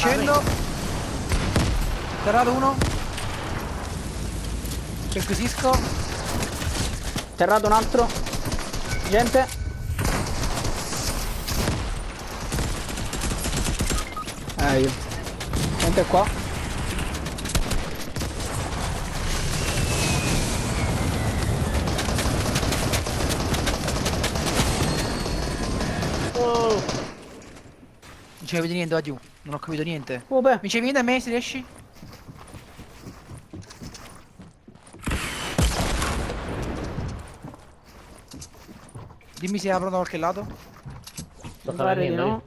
Scendo. Terrato uno. Perquisisco. Terrato un altro. Gente. Io. Gente qua. Non ci capito niente, va giù. Non ho capito niente. Beh. Mi ci vieni da me se riesci? Dimmi se aprono da qualche lato. Sto Pare di venendo, no.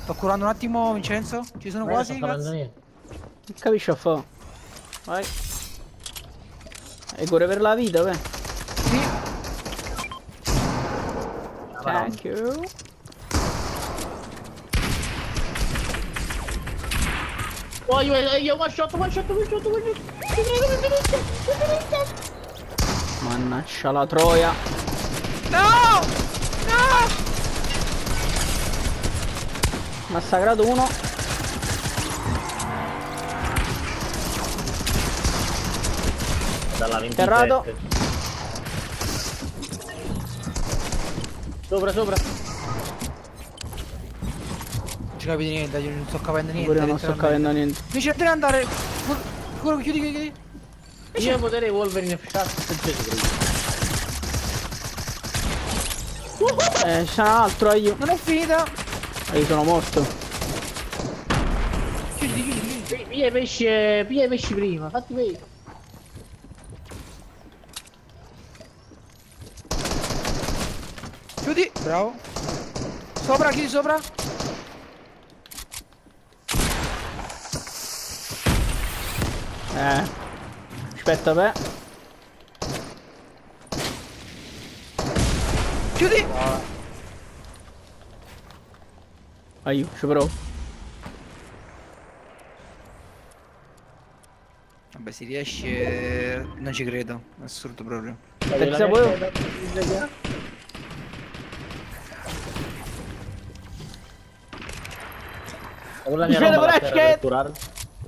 Sto curando un attimo, Vincenzo. Ci sono io. quasi, Non sto cazzo. niente. Non capisci a fa. Vai. E corre per la vita, beh. Sì. Thank you. Oh, io one shot. Mannaggia la troia. No! No! Massacrato uno. Dalla 27. Terrato. Sopra. Non ci capito niente, io non sto capendo niente. Pure io non sto capendo niente. Mi c'è da andare. Chiudi. Io potere Wolverine Shark. C'è un altro io. Non è finita. Io sono morto. Chiudi. Piglia i pesci prima, fatti vedere. Chiudi. Bravo. Sopra, chiudi sopra. Aspetta, beh. Chiudi. Aiuto, ci provo. Vabbè, si riesce. Non ci credo. È assurdo proprio. Terza poi. La mia Difende roba per per Hatchet. curarlo.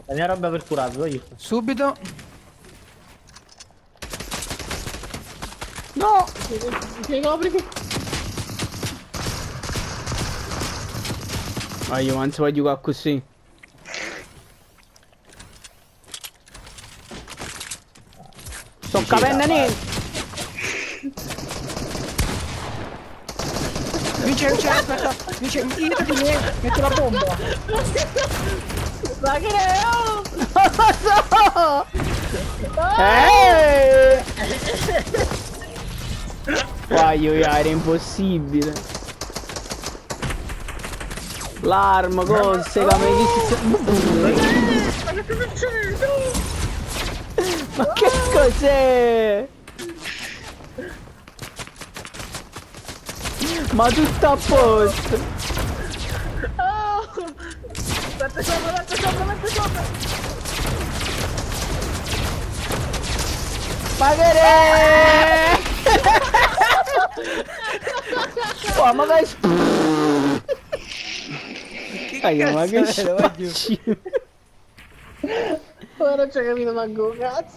La mia roba per curarlo, io. Subito. No! Ti copri. Ma io non si può giocare così. Sto capendo niente. Vince, aspetta. Vince, io di me. Metto la bomba. Ma che ne ho? Non lo so! Guaio, era impossibile. L'arma, cose, ma che cos'è? Ma tutto a posto. Mette sopra. Ma che ne? Oh, ma che ma che cazzo è, spacci. Ora non c'ho capito manco un cazzo.